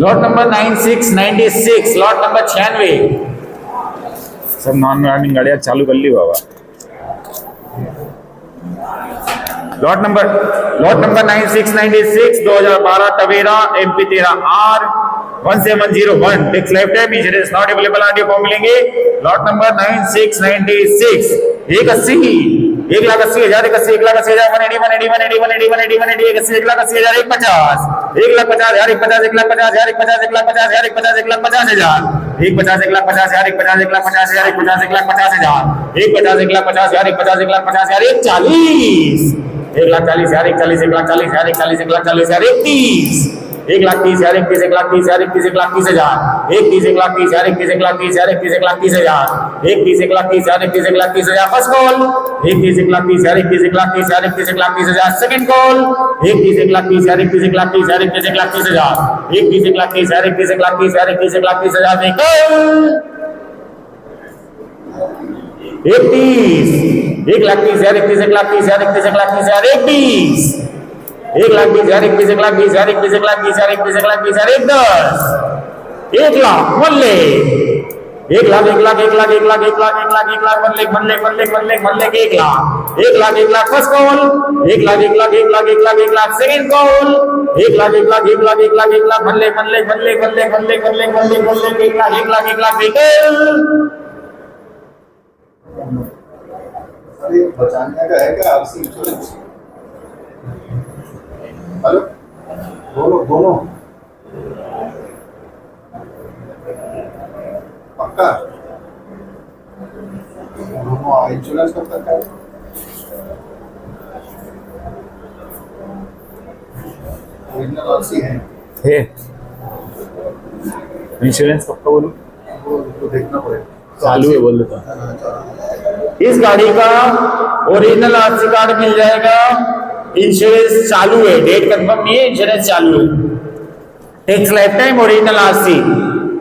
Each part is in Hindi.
Lot number 9696, lot number 96। सब नॉन रनिंग गाड़ियां चालू कर ली बाबा। Lot number 9696 2012 Tavera MP 13R 1701 tax life time insurance not available audio form मिलेंगे। Lot number 9696 180 1,80,000 1,80,000 1,80,000 180 180 180 180 180 180 1,80,000 1,50,000 1,50,000 1,50,000 1,50,000 1,50,000 1,50,000 1,50,000 1,50,000 1,50,000 1,50,000 1,50,000 1,50,000 1,50,000 1,50,000 1,50,000 1,50,000 1,40,000 1,40,000 1,40,000 1,40,000 1,40,000 1,30,000 1,30,000 1,30,000 1,30,000 1,30,000 1,30,000 1,30,000 1,30,000 1,30,000 1,30,000 first call 1,30,000 1,30,000 1,30,000 second call 1,30,000 1,30,000 1,30,000 1,30,000 1,30,000 1,30,000 vehicle 31 1,30,000 1,30,000 1,30,000 1,20,000 1,20,000 1,20,000 1,20,000 1,20,000 1,10,000 1,00,000 1 lakh 1 lakh 1 lakh 1 lakh 1 lakh 1 lakh 1 lakh 1 lakh 1 lakh 1 lakh 1 lakh 1 lakh 1 lakh 1 lakh 1 lakh first call 1 lakh 1 lakh 1 lakh 1 lakh 1 lakh second call 1 lakh 1 lakh 1 lakh 1 lakh 1 lakh 1 lakh 1 lakh 1 lakh 1 lakh 1 lakh 1 lakh 1 lakh 1 lakh 1 lakh vehicle अरे बचाने का है क्या आरसी इंश्योरेंस? हेलो दोनों पक्का दोनों इंश्योरेंस कब तक है? ओरिजिनल आरसी है इंश्योरेंस कब का बोलूं? वो तो देखना पड़ेगा। चालू है बोल देता। इस गाड़ी का ओरिजिनल आरसी कार्ड मिल जाएगा। इंश्योरेंस चालू है, डेट कंफर्म नहीं है, इंश्योरेंस चालू है। Tax life time original RC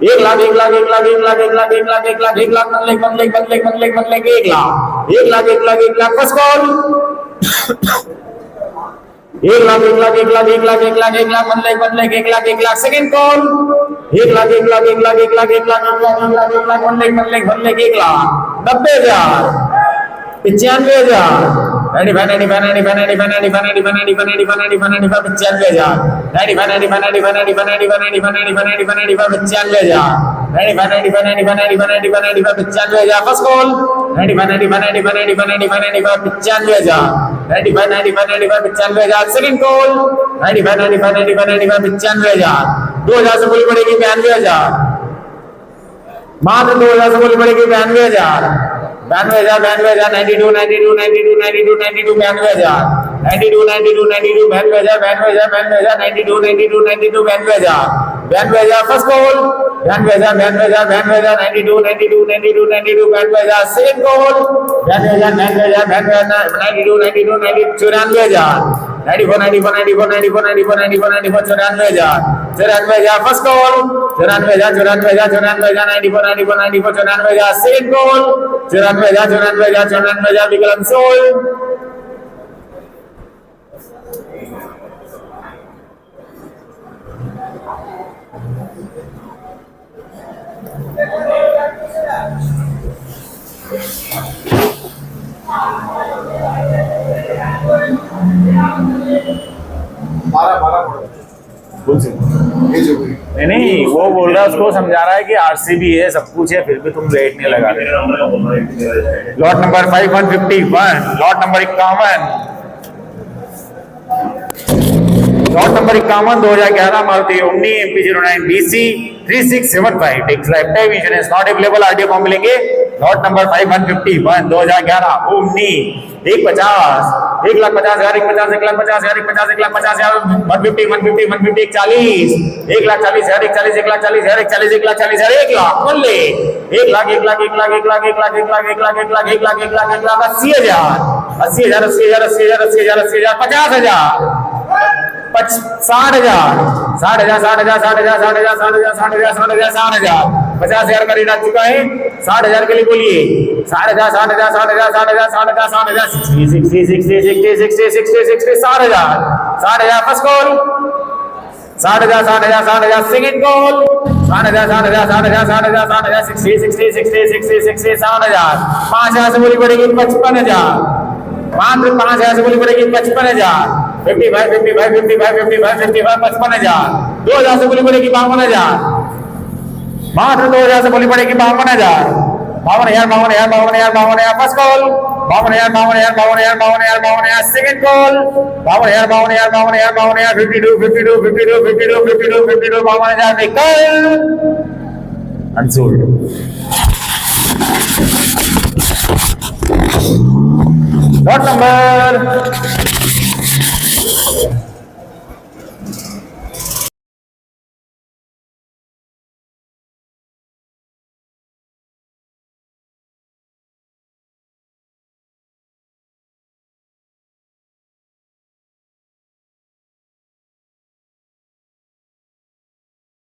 1 lakh 1 lakh 1 lakh 1 lakh 1 lakh 1 lakh 1 lakh 1 lakh 1 lakh 1 lakh 1 lakh 1 lakh 1 lakh 1 lakh 1 lakh 1 lakh first call 1 lakh 1 lakh 1 lakh 1 lakh 1 lakh 1 lakh 1 lakh 1 lakh 1 lakh second call 1 lakh 1 lakh 1 lakh 1 lakh 1 lakh 1 lakh 1 lakh 1 lakh 1 lakh 1 lakh 1 lakh 90,000 95,000 95 95 95 95 95 95 95 95 95,000 95 95 95 95 95 95 95,000 95 95 95 95 95,000 first call 95 95 95 95 95,000 95 95 95 95,000 second call 95 95 95 95,000 2,000 से बोली पड़ेगी 92,000 मात्र 2,000 से बोली पड़ेगी 92,000 92,000 92,000 92 92 92 92 92 92,000 92 92 92 92,000 92,000 92 92 92 92,000 92,000 first call 92,000 92,000 92,000 92 92 92 92 92,000 second call 92,000 92,000 92 92 92 94,000 94 94 94 94 94 94 94 94,000 first call 94,000 94,000 94,000 94 94 94 94,000 second call 94,000 94,000 94,000 विकल्प सोल्ड नहीं वो बोल रहा है, उसको समझा रहा है कि आरसीबी है, सब कुछ है, फिर भी तुम रेट नहीं लगा रहे। Lot number 5151 lot number 51 lot number 51 2011 Maruti Omni MP 09 BC 3675 tax life time insurance not available RTO form मिलेंगे। लॉट नंबर 5151 2011 ओमनी 1,50,000 1,50,000 1,50,000 1,50,000 1,50,000 150 150 150 40 1,40,000 1,40,000 1,40,000 1,40,000 1,40,000 1 लाख बोले 1 लाख 1 लाख 1 लाख 1 लाख 1 लाख 1 लाख 1 लाख 1 लाख 1 लाख 1 लाख 1 लाख 80,000 80,000 80,000 80,000 80,000 80,000 50,000 60,000 60,000 60,000 60,000 60,000 60,000 60,000 60,000 50,000 का रेट आ चुका है। 60,000 के लिए बोलिए 60,000 60,000 60,000 60,000 60,000 60,000 60 60 60 60 60 60 60 60 60,000 60,000 फर्स्ट कॉल 60,000 सेकंड कॉल 60,000 60 60,000 5,000 से बोली पड़ेगी 55,000 मात्र 5,000 से बोली पड़ेगी 55,000 55 55,000 2,000 से बोली पड़ेगी 52,000 मात्र 2,000 से बोली पड़ेगी 52,000 52,000 फर्स्ट कॉल 52,000 सेकंड कॉल 52,000 52 52,000 निकल अनसोल्ड लॉट नंबर